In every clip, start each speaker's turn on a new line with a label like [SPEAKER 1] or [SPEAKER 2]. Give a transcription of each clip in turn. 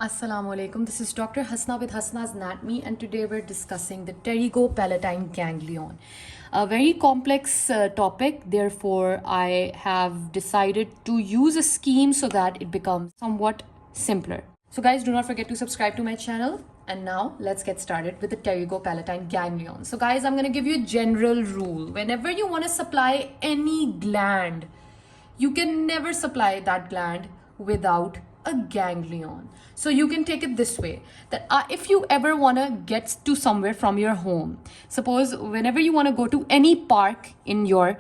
[SPEAKER 1] Assalamu alaikum. This is Dr. Hasna with Hasna's Anatomy, and today we're discussing the Pterygopalatine Ganglion. A very complex topic, therefore, I have decided to use a scheme so that it becomes somewhat simpler. So, guys, do not forget to subscribe to my channel. And now let's get started with the Pterygopalatine Ganglion. So, guys, I'm going to give you a general rule. Whenever you want to supply any gland, you can never supply that gland without a ganglion. So you can take it this way, that if you ever want to get to somewhere from your home, suppose whenever you want to go to any park in your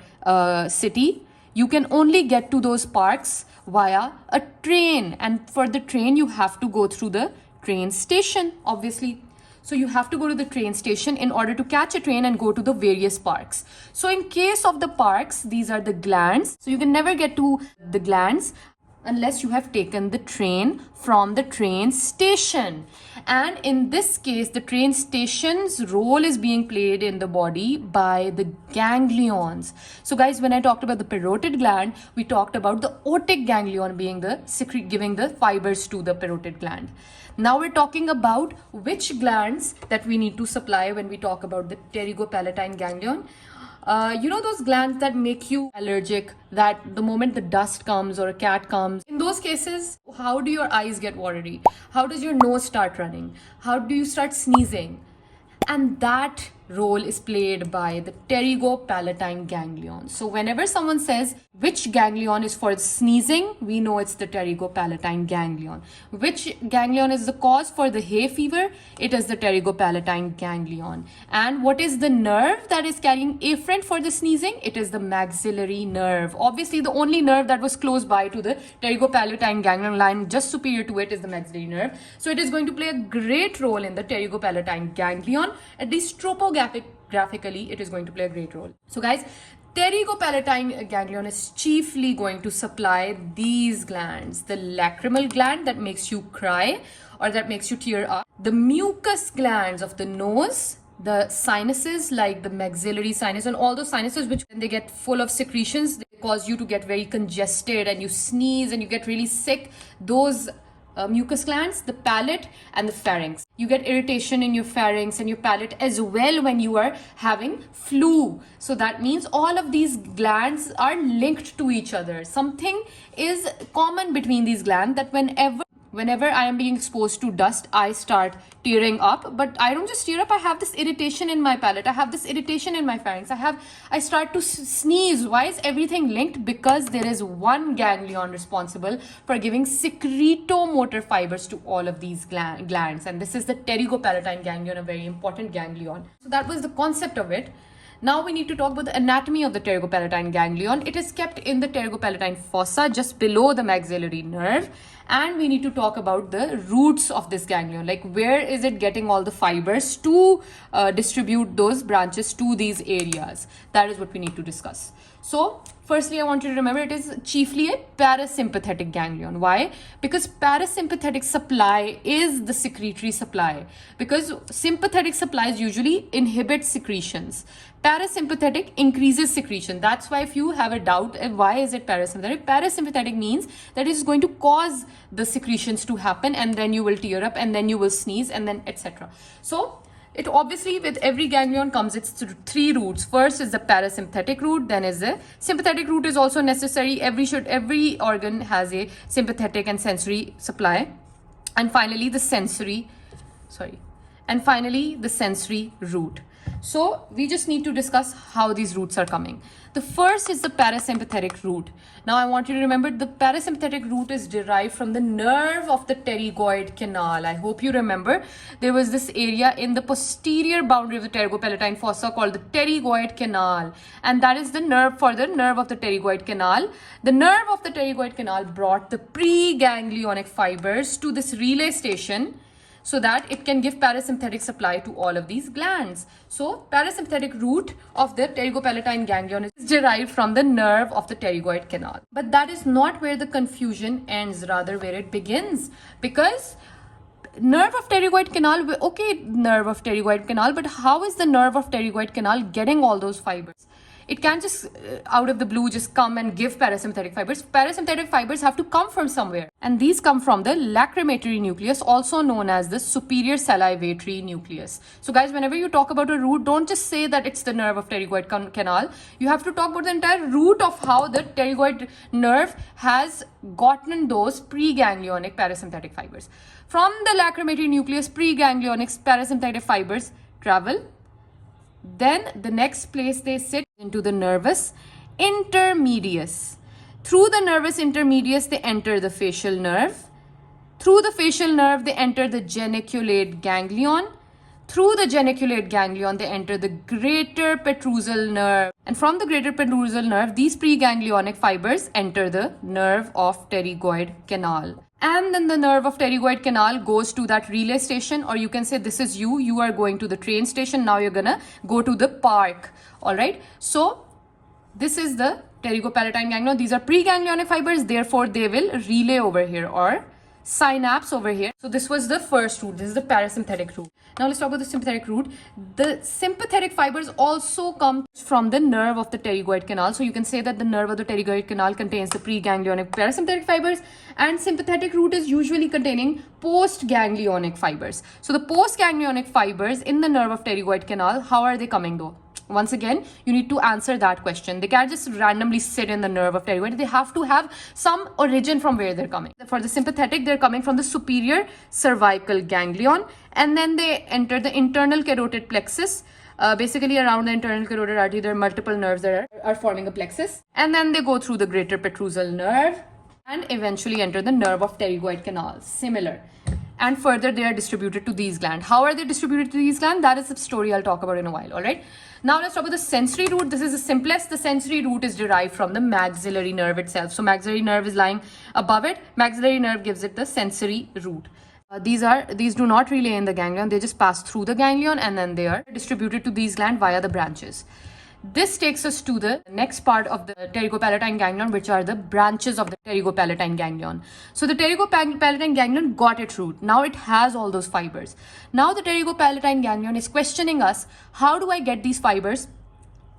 [SPEAKER 1] city, you can only get to those parks via a train, and for the train you have to go through the train station, obviously. So you have to go to the train station in order to catch a train and go to the various parks. So in case of the parks, these are the glands. So you can never get to the glands unless you have taken the train from the train station. And in this case, the train station's role is being played in the body by the ganglions. So guys, when I talked about the parotid gland, we talked about the otic ganglion being the giving the fibers to the parotid gland. Now we're talking about which glands that we need to supply when we talk about the Pterygopalatine ganglion. You know those glands that make you allergic, that the moment the dust comes or a cat comes, in those cases, how do your eyes get watery? How does your nose start running? How do you start sneezing? And that role is played by the Pterygopalatine ganglion. So whenever someone says which ganglion is for sneezing, we know it's the Pterygopalatine ganglion. Which ganglion is the cause for the hay fever? It is the Pterygopalatine ganglion. And what is the nerve that is carrying afferent for the sneezing? It is the maxillary nerve. Obviously, the only nerve that was close by to the Pterygopalatine ganglion line, just superior to it, is the maxillary nerve. So it is going to play a great role in the Pterygopalatine ganglion. At least tropographically, it is going to play a great role. So guys, Pterygopalatine ganglion is chiefly going to supply these glands: the lacrimal gland that makes you cry or that makes you tear up, the mucus glands of the nose, the sinuses like the maxillary sinus, and all those sinuses which, when they get full of secretions, they cause you to get very congested and you sneeze and you get really sick. Those mucus glands, the palate, and the pharynx. You get irritation in your pharynx and your palate as well when you are having flu. So that means all of these glands are linked to each other. Something is common between these glands, that whenever I am being exposed to dust, I start tearing up. But I don't just tear up, I have this irritation in my palate, I have this irritation in my pharynx, I start to sneeze. Why is everything linked? Because there is one ganglion responsible for giving secretomotor fibers to all of these glands, and this is the Pterygopalatine ganglion, a very important ganglion. So that was the concept of it. Now we need to talk about the anatomy of the Pterygopalatine ganglion. It is kept in the Pterygopalatine fossa, just below the maxillary nerve. And we need to talk about the roots of this ganglion, like where is it getting all the fibers to distribute those branches to these areas. That is what we need to discuss. So firstly, I want you to remember it is chiefly a parasympathetic ganglion. Why? Because parasympathetic supply is the secretory supply, because sympathetic supplies usually inhibit secretions. Parasympathetic increases secretion. That's why if you have a doubt, why is it parasympathetic means that it is going to cause the secretions to happen, and then you will tear up, and then you will sneeze, and then etc. So it obviously, with every ganglion comes its three roots. First is the parasympathetic root, then is the sympathetic root is also necessary. Every organ has a sympathetic and sensory supply. And finally the sensory root. So we just need to discuss how these roots are coming. The first is the parasympathetic root. Now I want you to remember the parasympathetic root is derived from the nerve of the pterygoid canal. I hope you remember there was this area in the posterior boundary of the Pterygopalatine fossa called the pterygoid canal, and that is the nerve for the nerve of the pterygoid canal. The nerve of the pterygoid canal brought the preganglionic fibers to this relay station so that it can give parasympathetic supply to all of these glands. So parasympathetic root of the Pterygopalatine ganglion is derived from the nerve of the pterygoid canal. But that is not where the confusion ends, rather where it begins. Because nerve of pterygoid canal, okay, nerve of pterygoid canal, but how is the nerve of pterygoid canal getting all those fibers? It can't just out of the blue just come and give parasympathetic fibers. Parasympathetic fibers have to come from somewhere. And these come from the lacrimatory nucleus, also known as the superior salivatory nucleus. So guys, whenever you talk about a root, don't just say that it's the nerve of pterygoid canal. You have to talk about the entire root of how the pterygoid nerve has gotten those preganglionic parasympathetic fibers. From the lacrimatory nucleus, preganglionic parasympathetic fibers travel. Then the next place they sit into the nervous intermedius. Through the nervous intermedius, they enter the facial nerve. Through the facial nerve, they enter the geniculate ganglion. Through the geniculate ganglion, they enter the greater petrosal nerve. And from the greater petrosal nerve, these preganglionic fibers enter the nerve of pterygoid canal. And then the nerve of pterygoid canal goes to that relay station, or you can say this is you are going to the train station. Now you're gonna go to the park. All right. So this is the pterygopalatine ganglion. These are preganglionic fibers, therefore they will relay over here or synapse over here. So this was the first root. This is the parasympathetic root. Now let's talk about the sympathetic root. The sympathetic fibers also come from the nerve of the pterygoid canal. So you can say that the nerve of the pterygoid canal contains the preganglionic parasympathetic fibers, and sympathetic root is usually containing postganglionic fibers. So the postganglionic fibers in the nerve of pterygoid canal, how are they coming though? Once again, you need to answer that question. They can't just randomly sit in the nerve of pterygoid. They have to have some origin from where they're coming. For the sympathetic, they're coming from the superior cervical ganglion, and then they enter the internal carotid plexus. Basically around the internal carotid artery, there are multiple nerves that are forming a plexus. And then they go through the greater petrosal nerve and eventually enter the nerve of pterygoid canal. Similar. And further, they are distributed to these glands. How are they distributed to these glands? That is the story I'll talk about in a while, all right? Now let's talk about the sensory root. This is the simplest. The sensory root is derived from the maxillary nerve itself. So maxillary nerve is lying above it. Maxillary nerve gives it the sensory root. These do not relay in the ganglion. They just pass through the ganglion and then they are distributed to these glands via the branches. This takes us to the next part of the pterygopalatine ganglion, which are the branches of the pterygopalatine ganglion. So the pterygopalatine ganglion got its root. Now it has all those fibers. Now the pterygopalatine ganglion is questioning us, how do I get these fibers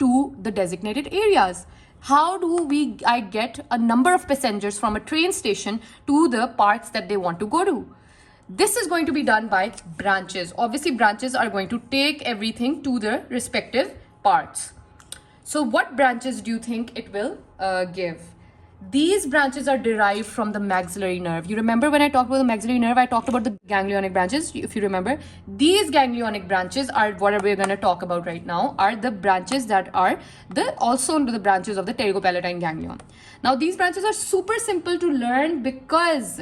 [SPEAKER 1] to the designated areas? How do I get a number of passengers from a train station to the parks that they want to go to? This is going to be done by branches. Obviously, branches are going to take everything to the respective parts. So what branches do you think it will give? These branches are derived from the maxillary nerve. You remember when I talked about the maxillary nerve, I talked about the ganglionic branches, if you remember. These ganglionic branches are what we're going to talk about right now, are the branches that are also the branches of the pterygopalatine ganglion. Now these branches are super simple to learn because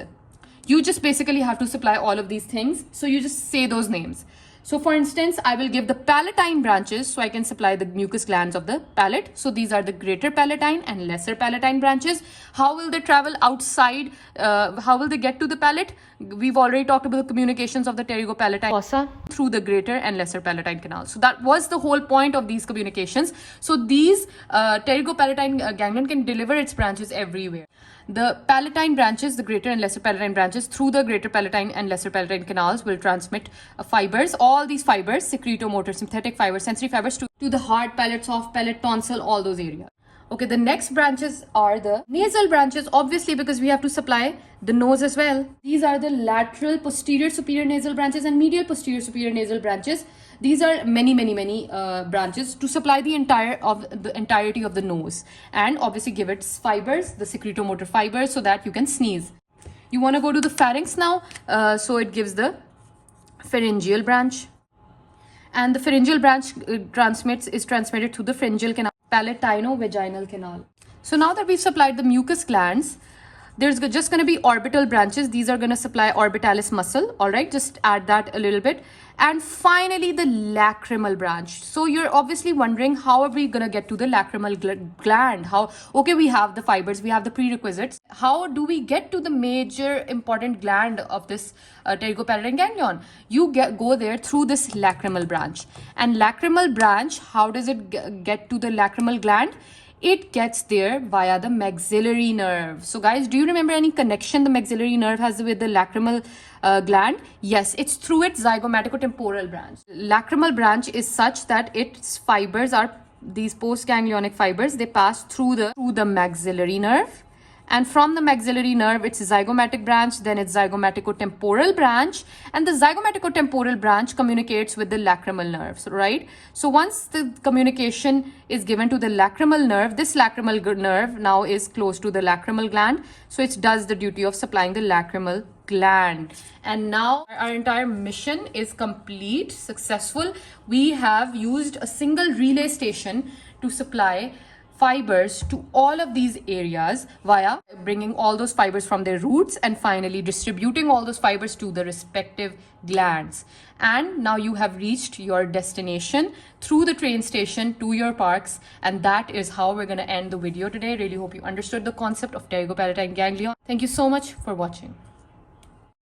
[SPEAKER 1] you just basically have to supply all of these things. So you just say those names. So for instance, I will give the palatine branches, so I can supply the mucous glands of the palate. So these are the greater palatine and lesser palatine branches. How will they travel outside? How will they get to the palate? We've already talked about the communications of the pterygopalatine fossa through the greater and lesser palatine canal. So that was the whole point of these communications. So these pterygopalatine ganglion can deliver its branches everywhere. The palatine branches, the greater and lesser palatine branches, through the greater palatine and lesser palatine canals will transmit fibers. All these fibers, secretomotor, sympathetic fibers, sensory fibers to the heart, palate, soft palate, tonsil, all those areas. Okay, the next branches are the nasal branches, obviously because we have to supply the nose as well. These are the lateral posterior superior nasal branches and medial posterior superior nasal branches. These are many branches to supply the entirety of the nose, and obviously give it fibers, the secretomotor fibers, so that you can sneeze. You want to go to the pharynx now, so it gives the pharyngeal branch, and the pharyngeal branch is transmitted through the pharyngeal canal, palatino-vaginal canal. So now that we've supplied the mucous glands, there's just going to be orbital branches. These are going to supply orbitalis muscle. All right, just add that a little bit. And finally, the lacrimal branch. So you're obviously wondering, how are we going to get to the lacrimal gland? Okay, we have the fibers, we have the prerequisites. How do we get to the major important gland of this pterygopalatine ganglion? You go there through this lacrimal branch. And lacrimal branch, how does it get to the lacrimal gland? It gets there via the maxillary nerve. So guys, do you remember any connection the maxillary nerve has with the lacrimal gland? Yes, it's through its zygomaticotemporal branch. Lacrimal branch is such that its fibers are these postganglionic fibers, they pass through the maxillary nerve. And from the maxillary nerve, it's a zygomatic branch, then it's zygomaticotemporal branch, and the zygomaticotemporal branch communicates with the lacrimal nerves, right? So once the communication is given to the lacrimal nerve, this lacrimal nerve now is close to the lacrimal gland, so it does the duty of supplying the lacrimal gland. And now our entire mission is complete, successful. We have used a single relay station to supply fibers to all of these areas via bringing all those fibers from their roots and finally distributing all those fibers to the respective glands. And now you have reached your destination through the train station to your parks, and that is how we're going to end the video today. Really hope you understood the concept of Pterygopalatine ganglion. Thank you so much for watching.